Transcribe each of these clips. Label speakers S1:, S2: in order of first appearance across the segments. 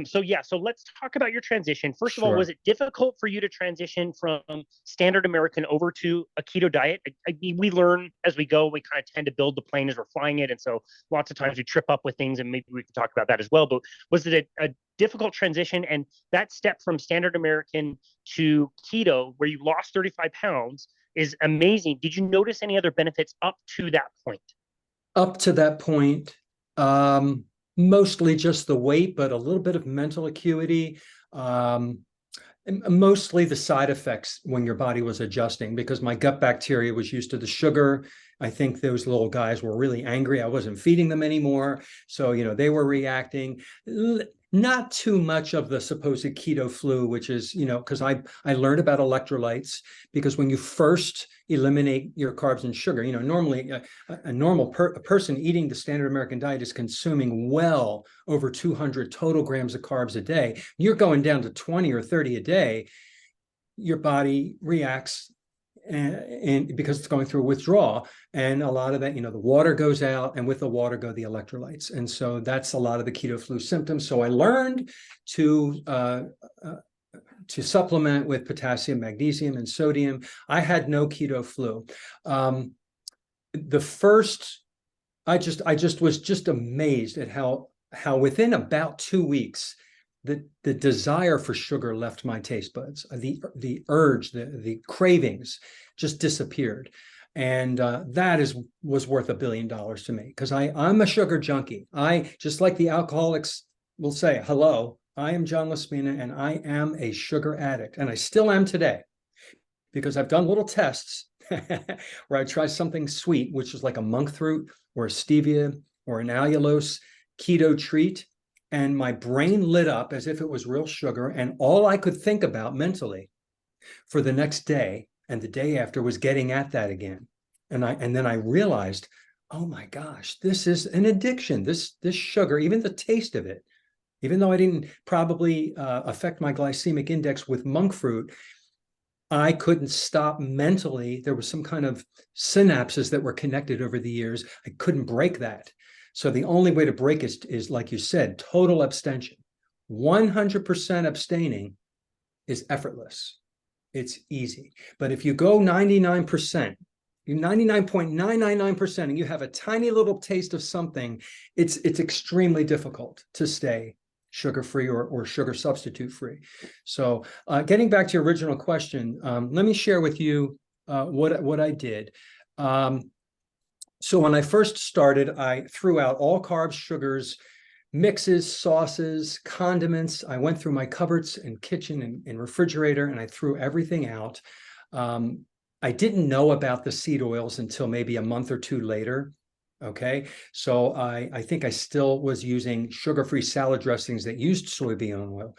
S1: So yeah, so let's talk about your transition. First of all,
S2: Sure.
S1: was it difficult for you to transition from standard American over to a keto diet? I mean, we learn as we go. We kind of tend to build the plane as we're flying it, and so lots of times we trip up with things, and maybe we can talk about that as well. But was it a difficult transition? And that step from standard American to keto, where you lost 35 pounds, is amazing. Did you notice any other benefits up to that point?
S2: Up to that point, mostly just the weight, but a little bit of mental acuity. And mostly the side effects when your body was adjusting, because my gut bacteria was used to the sugar. I think those little guys were really angry. I wasn't feeding them anymore. So, they were reacting. Not too much of the supposed keto flu, which is, because I learned about electrolytes, because when you first eliminate your carbs and sugar, normally a normal person eating the standard American diet is consuming well over 200 total grams of carbs a day. You're going down to 20 or 30 a day. Your body reacts, and because it's going through a withdrawal, and a lot of that, the water goes out, and with the water go the electrolytes, and so that's a lot of the keto flu symptoms. So I learned to supplement with potassium, magnesium, and sodium. I had no keto flu. The first, I just was just amazed at how within about 2 weeks, the desire for sugar left my taste buds. The urge, the cravings just disappeared. And that was worth $1 billion to me, because I'm a sugar junkie. I, just like the alcoholics will say, hello, I am John LaSpina, and I am a sugar addict. And I still am today, because I've done little tests where I try something sweet, which is like a monk fruit or a stevia or an allulose keto treat. And my brain lit up as if it was real sugar. And all I could think about mentally for the next day and the day after was getting at that again. And then I realized, oh my gosh, this is an addiction. This sugar, even the taste of it, even though I didn't probably affect my glycemic index with monk fruit, I couldn't stop mentally. There was some kind of synapses that were connected over the years. I couldn't break that. So the only way to break is, like you said, total abstention. 100% abstaining is effortless. It's easy. But if you go 99%, you 99.999%, and you have a tiny little taste of something, it's extremely difficult to stay sugar-free or sugar substitute-free. So getting back to your original question, let me share with you what I did. So when I first started, I threw out all carbs, sugars, mixes, sauces, condiments. I went through my cupboards and kitchen and refrigerator, and I threw everything out. I didn't know about the seed oils until maybe a month or two later. Okay, so I think I still was using sugar-free salad dressings that used soybean oil.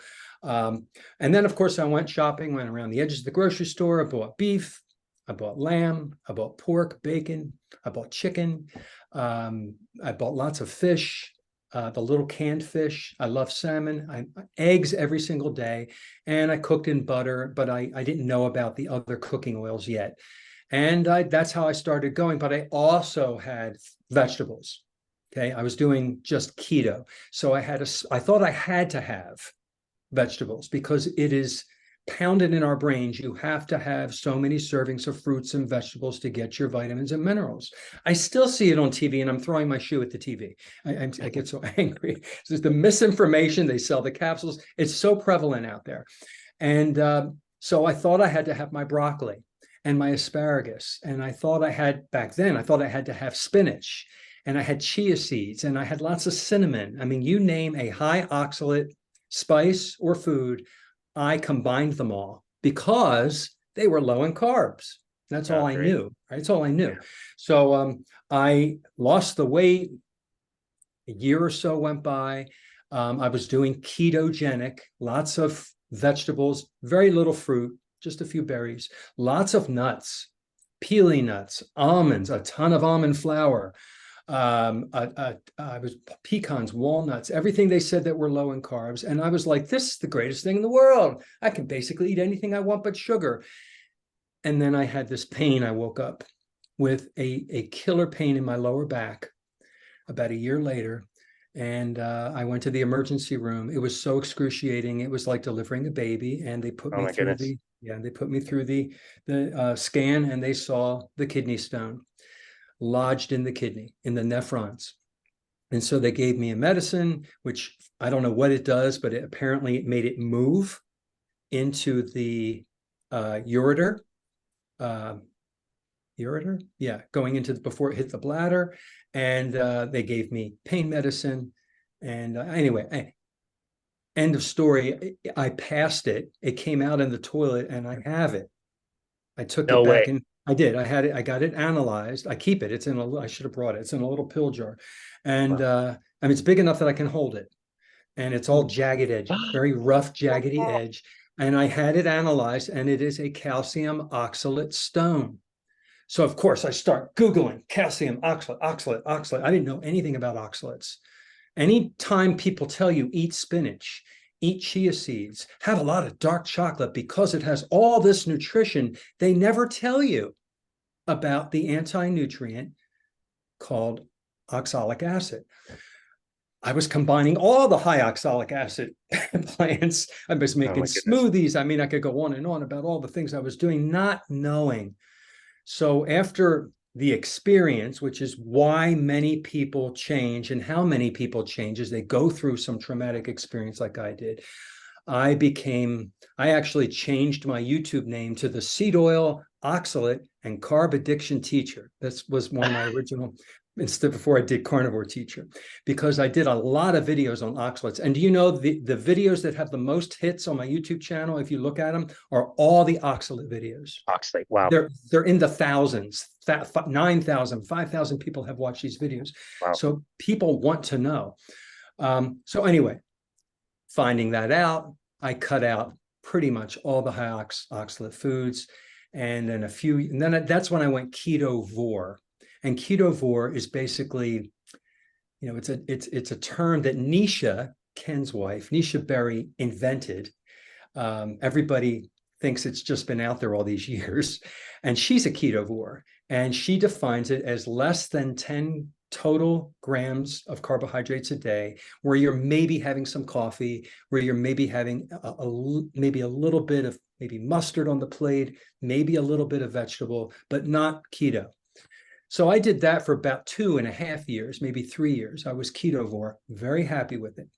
S2: And then, of course, I went shopping, went around the edges of the grocery store. I bought beef, I bought lamb, I bought pork, bacon, I bought chicken, I bought lots of fish, the little canned fish. I love salmon, eggs every single day, and I cooked in butter, but I didn't know about the other cooking oils yet. And that's how I started going. But I also had vegetables. Okay, I was doing just keto, so I thought I had to have vegetables, because it is pounded in our brains. You have to have so many servings of fruits and vegetables to get your vitamins and minerals. I still see it on TV, and I'm throwing my shoe at the TV. I get so angry. It's the misinformation. They sell the capsules. It's so prevalent out there. And so I thought I had to have my broccoli and my asparagus. And back then, I thought I had to have spinach, and I had chia seeds, and I had lots of cinnamon. I mean, you name a high oxalate spice or food, I combined them all because they were low in carbs. That's all I knew, right? That's all I knew. Yeah. So I lost the weight. A year or so went by. I was doing ketogenic, lots of vegetables, very little fruit, just a few berries, lots of nuts, peely nuts, almonds, a ton of almond flour. I was pecans, walnuts, everything they said that were low in carbs. And I was like, this is the greatest thing in the world. I can basically eat anything I want but sugar. And then I had this pain. I woke up with a killer pain in my lower back about a year later. And I went to the emergency room. It was so excruciating. It was like delivering a baby. And they put
S1: Oh
S2: me
S1: my
S2: through
S1: goodness.
S2: they put me through the scan, and they saw the kidney stone lodged in the kidney, in the nephrons. And so they gave me a medicine, which I don't know what it does, but apparently it made it move into the ureter. Ureter? Yeah, going into before it hit the bladder. And they gave me pain medicine. And anyway, end of story. I passed it. It came out in the toilet, and I have it. I took
S1: No
S2: it back,
S1: way.
S2: and I did. I had it. I got it analyzed. I keep it. It's in a. I should have brought it. It's in a little pill jar, and
S1: Wow.
S2: I mean it's big enough that I can hold it, and it's all jagged edges, very rough, jaggedy edge. And I had it analyzed, and it is a calcium oxalate stone. So of course I start Googling calcium oxalate, oxalate, oxalate. I didn't know anything about oxalates. Anytime people tell you eat spinach, eat chia seeds, have a lot of dark chocolate because it has all this nutrition, they never tell you about the anti-nutrient called oxalic acid. I was combining all the high oxalic acid plants. I was
S1: Oh
S2: making
S1: my goodness.
S2: smoothies. I mean, I could go on and on about all the things I was doing, not knowing. So after the experience, which is why many people change and how many people change as they go through some traumatic experience like I did, I actually changed my YouTube name to the Seed Oil, Oxalate, and Carb Addiction Teacher. That was one of my original, instead before I did Carnivore Teacher, because I did a lot of videos on oxalates. And do you know the videos that have the most hits on my YouTube channel, if you look at them, are all the oxalate videos.
S1: Oxalate. Wow.
S2: They're in the thousands, 9,000, 5,000 people have watched these videos.
S1: Wow.
S2: So people want to know. So anyway, finding that out, I cut out pretty much all the high oxalate foods, and then that's when I went ketovore. And ketovore is basically, it's a term that Nisha, Ken's wife, Nisha Berry, invented. Everybody thinks it's just been out there all these years, and she's a ketovore, and she defines it as less than 10 total grams of carbohydrates a day, where you're maybe having some coffee, where you're maybe having maybe a little bit of maybe mustard on the plate, maybe a little bit of vegetable, but not keto. So I did that for about 2.5 years, maybe 3 years. I was ketovore, very happy with it.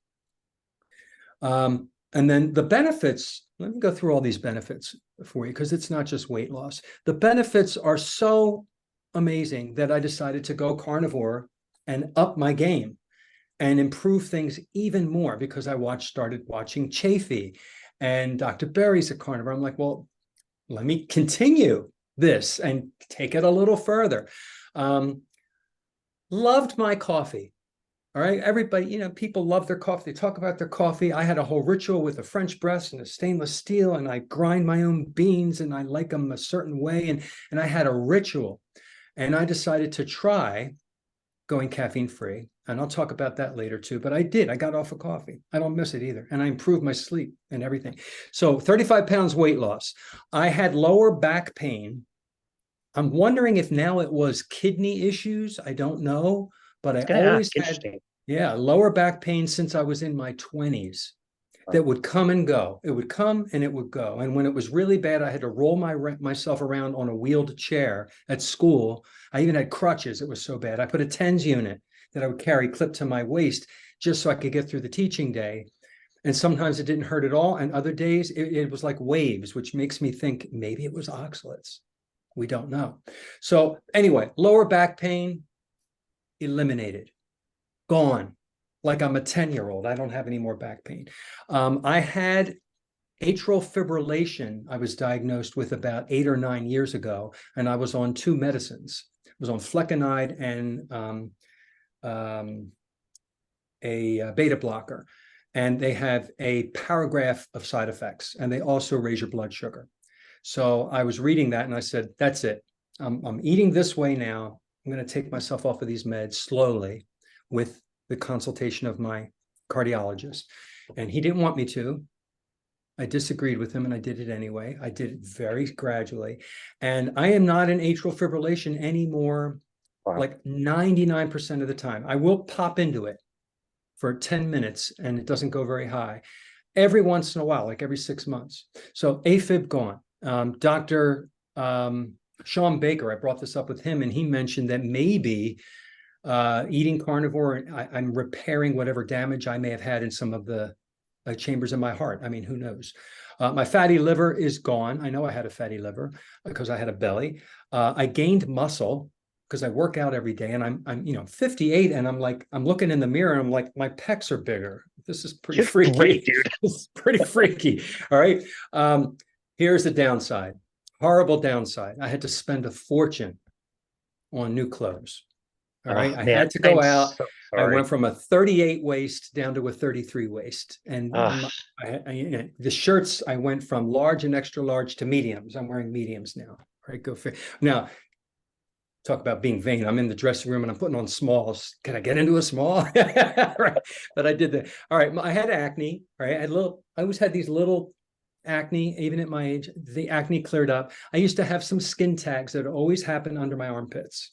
S2: And then the benefits, let me go through all these benefits for you, because it's not just weight loss. The benefits are so amazing that I decided to go carnivore and up my game and improve things even more, because I started watching Chafee and Dr. Berry's a carnivore. I'm like, well, let me continue this and take it a little further. Loved my coffee. All right, everybody, people love their coffee. They talk about their coffee. I had a whole ritual with a French press and a stainless steel, and I grind my own beans, and I like them a certain way. And I had a ritual, and I decided to try going caffeine free. And I'll talk about that later too. But I got off of coffee. I don't miss it either. And I improved my sleep and everything. So 35 pounds weight loss. I had lower back pain. I'm wondering if now it was kidney issues. I don't know. But I always had, lower back pain since I was in my 20s that would come and go. It would come and it would go. And when it was really bad, I had to roll myself around on a wheeled chair at school. I even had crutches. It was so bad. I put a TENS unit that I would carry clipped to my waist just so I could get through the teaching day. And sometimes it didn't hurt at all. And other days it was like waves, which makes me think maybe it was oxalates. We don't know. So anyway, lower back pain, eliminated, gone. Like I'm a 10-year-old. I don't have any more back pain. I had atrial fibrillation. I was diagnosed with about 8 or 9 years ago, and I was on 2 medicines. I was on flecainide and a beta blocker. And they have a paragraph of side effects, and they also raise your blood sugar. So I was reading that, and I said, that's it. I'm eating this way now. I'm going to take myself off of these meds slowly with the consultation of my cardiologist. And he didn't want me to. I disagreed with him, and I did it anyway. I did it very gradually. And I am not in atrial fibrillation anymore, like 99% of the time. I will pop into it. for 10 minutes and it doesn't go very high. Every once in a while, like every 6 months. So AFib gone. Dr. Sean Baker, I brought this up with him, and he mentioned that maybe eating carnivore, I'm repairing whatever damage I may have had in some of the chambers in my heart. I mean, who knows? My fatty liver is gone. I know I had a fatty liver because I had a belly. I gained muscle because I work out every day, and I'm 58, and I'm looking in the mirror, and I'm like, my pecs are bigger. This is pretty freaky.
S1: Great, dude.
S2: It's pretty freaky. All right. Here's the downside. Horrible downside. I had to spend a fortune on new clothes. All right. I had to go out.
S1: So
S2: I went from a 38 waist down to a 33 waist. And the shirts, I went from large and extra large to mediums. I'm wearing mediums now. All right. Go figure. Now, talk about being vain. I'm in the dressing room and I'm putting on smalls. Can I get into a small? Right. But I did that. All right. I had acne. Right. I always had these little acne, even at my age. The acne cleared up. I used to have some skin tags that always happen under my armpits.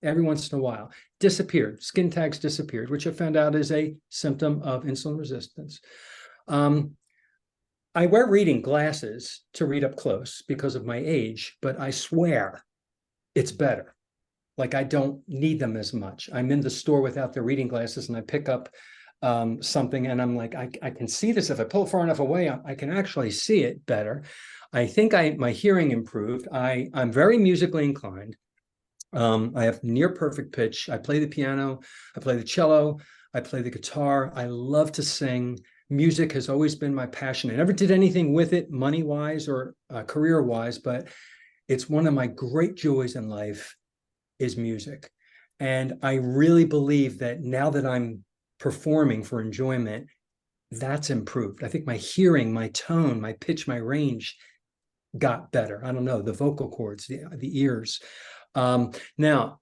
S2: Every once in a while, disappeared. Skin tags disappeared, which I found out is a symptom of insulin resistance. I wear reading glasses to read up close because of my age, but I swear it's better. Like I don't need them as much. I'm in the store without the reading glasses and I pick up something and I'm like, I can see this. If I pull it far enough away, I can actually see it better. I think my hearing improved. I'm very musically inclined. I have near perfect pitch. I play the piano, I play the cello, I play the guitar. I love to sing. Music has always been my passion. I never did anything with it money-wise or career-wise, but it's one of my great joys in life is music. And I really believe that now that I'm performing for enjoyment, that's improved. I think my hearing, my tone, my pitch, my range got better. I don't know, the vocal cords, the ears. Now,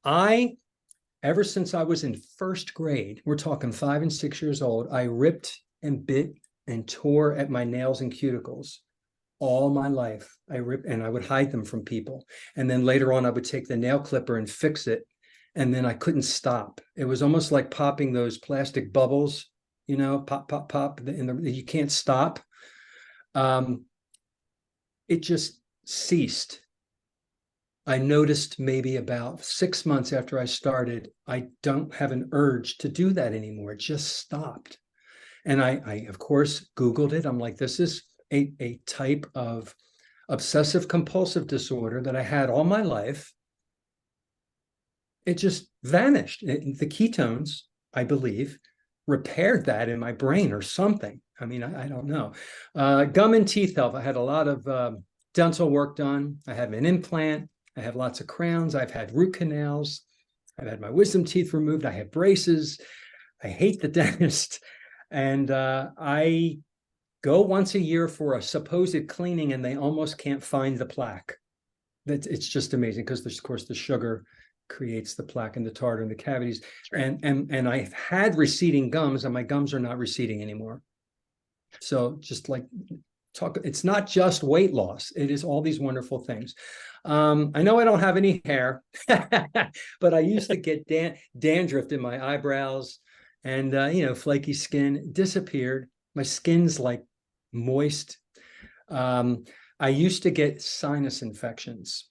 S2: ever since I was in first grade, we're talking 5 and 6 years old, I ripped and bit and tore at my nails and cuticles all my life. I ripped and I would hide them from people. And then later on, I would take the nail clipper and fix it. And then I couldn't stop. It was almost like popping those plastic bubbles, pop, pop, pop, you can't stop. It just ceased. I noticed maybe about 6 months after I started, I don't have an urge to do that anymore. It just stopped. And I of course, Googled it. I'm like, this is a type of obsessive compulsive disorder that I had all my life. It just vanished. The ketones, I believe, repaired that in my brain or something. I mean, I don't know. Gum and teeth health. I had a lot of dental work done. I have an implant. I have lots of crowns. I've had root canals. I've had my wisdom teeth removed. I have braces. I hate the dentist. And I go once a year for a supposed cleaning and they almost can't find the plaque. It's just amazing because, of course, the sugar creates the plaque and the tartar in the cavities. Right. And I've had receding gums and my gums are not receding anymore. So just like it's not just weight loss. It is all these wonderful things. I know I don't have any hair, but I used to get dandruff in my eyebrows and, flaky skin disappeared. My skin's like moist. I used to get sinus infections,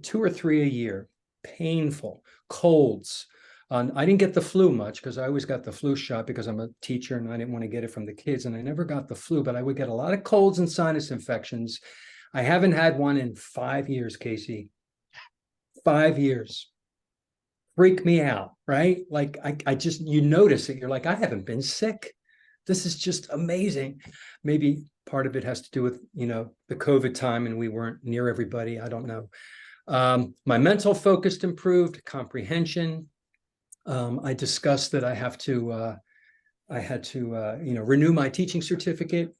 S2: 2 or 3 a year, painful, colds. I didn't get the flu much because I always got the flu shot because I'm a teacher and I didn't want to get it from the kids. And I never got the flu, but I would get a lot of colds and sinus infections. I haven't had one in 5 years, Casey. 5 years. Freak me out, right? Like I just, you notice it. You're like, I haven't been sick. This is just amazing. Maybe part of it has to do with, the COVID time and we weren't near everybody. I don't know. My mental focus improved, comprehension. I discussed that I had to renew my teaching certificate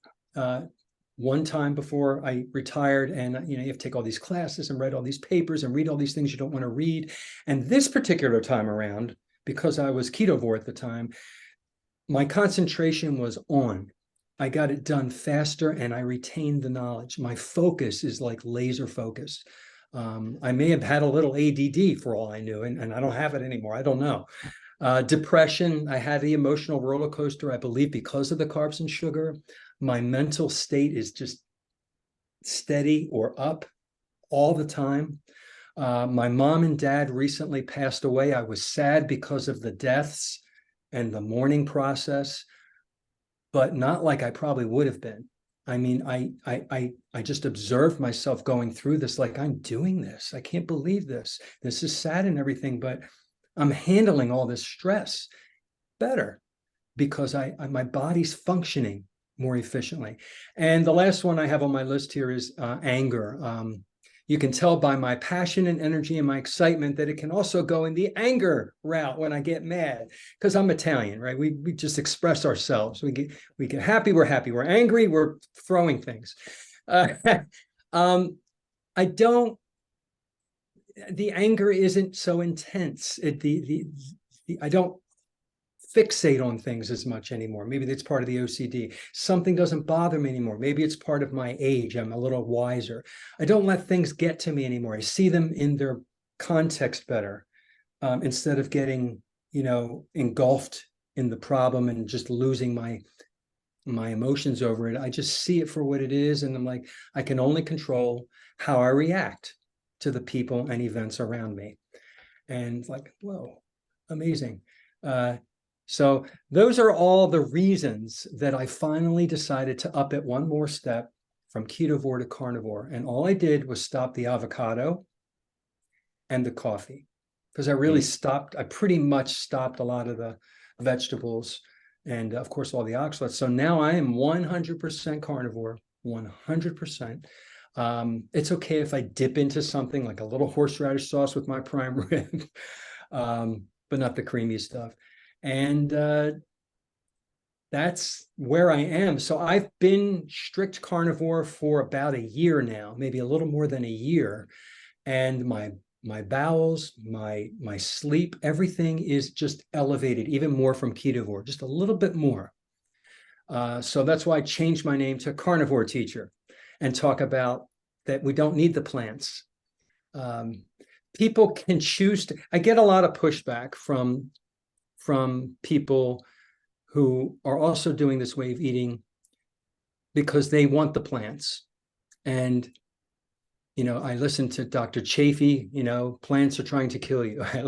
S2: one time before I retired. And, you have to take all these classes and write all these papers and read all these things you don't want to read. And this particular time around, because I was ketovore at the time, my concentration was on. I got it done faster and I retained the knowledge. My focus is like laser focus. I may have had a little ADD for all I knew, and I don't have it anymore. I don't know. Depression, I had the emotional roller coaster, I believe, because of the carbs and sugar. My mental state is just steady or up all the time. My mom and dad recently passed away. I was sad because of the deaths and the mourning process, but not like I probably would have been. I mean, I just observed myself going through this, like, I'm doing this. I can't believe this. This is sad and everything, but I'm handling all this stress better because my body's functioning more efficiently. And the last one I have on my list here is anger. You can tell by my passion and energy and my excitement that it can also go in the anger route when I get mad, because I'm Italian, right? We just express ourselves. We get happy, we're happy. We're angry, we're throwing things. I don't. The anger isn't so intense. I don't fixate on things as much anymore. Maybe that's part of the OCD. Something doesn't bother me anymore. Maybe it's part of my age. I'm a little wiser. I don't let things get to me anymore. I see them in their context better, instead of getting, engulfed in the problem and just losing my emotions over it. I just see it for what it is. And I'm like, I can only control how I react to the people and events around me. And like, whoa, amazing. So those are all the reasons that I finally decided to up it one more step from ketovore to carnivore. And all I did was stop the avocado and the coffee, because I pretty much stopped a lot of the vegetables and of course all the oxalates. So now I am 100% carnivore, 100%. It's okay if I dip into something like a little horseradish sauce with my prime rib, but not the creamy stuff. And that's where I am. So I've been strict carnivore for about a year now, maybe a little more than a year. And my bowels, my sleep, everything is just elevated even more from ketovore, just a little bit more. So that's why I changed my name to Carnivore Teacher and talk about that we don't need the plants. People can choose to. I get a lot of pushback from people who are also doing this way of eating because they want the plants. And, I listen to Dr. Chafee, plants are trying to kill you. I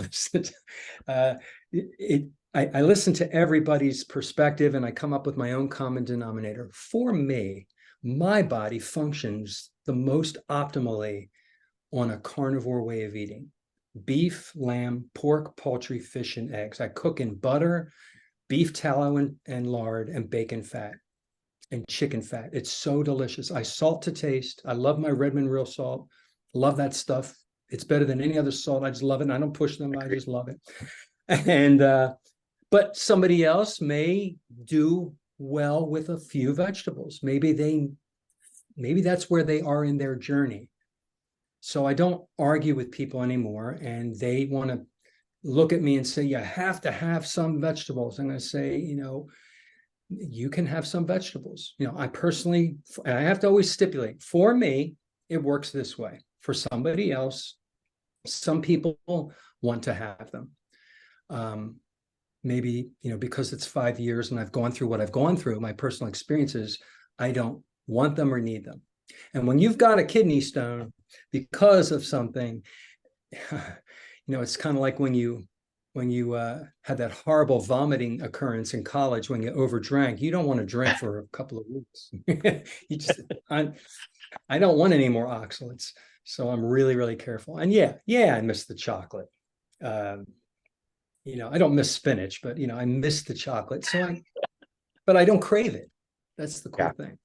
S2: listen to everybody's perspective and I come up with my own common denominator. For me, my body functions the most optimally on a carnivore way of eating. Beef, lamb, pork, poultry, fish, and eggs. I cook in butter, beef tallow and lard, and bacon fat and chicken fat. It's so delicious. I salt to taste. I love my Redmond real salt. Love that stuff. It's better than any other salt. I just love it. And I don't push them. I just love it. And but somebody else may do well with a few vegetables. Maybe that's where they are in their journey. So I don't argue with people anymore, and they want to look at me and say, you have to have some vegetables. I'm going to say, you can have some vegetables. I personally, and I have to always stipulate, for me, it works this way. For somebody else, some people want to have them. Maybe, because it's 5 years and I've gone through what I've gone through, my personal experiences, I don't want them or need them. And when you've got a kidney stone because of something, it's kind of like when you had that horrible vomiting occurrence in college when you overdrank. You don't want to drink for a couple of weeks. I don't want any more oxalates. So I'm really, really careful. And I miss the chocolate. I don't miss spinach, but I miss the chocolate. But I don't crave it. That's the cool thing.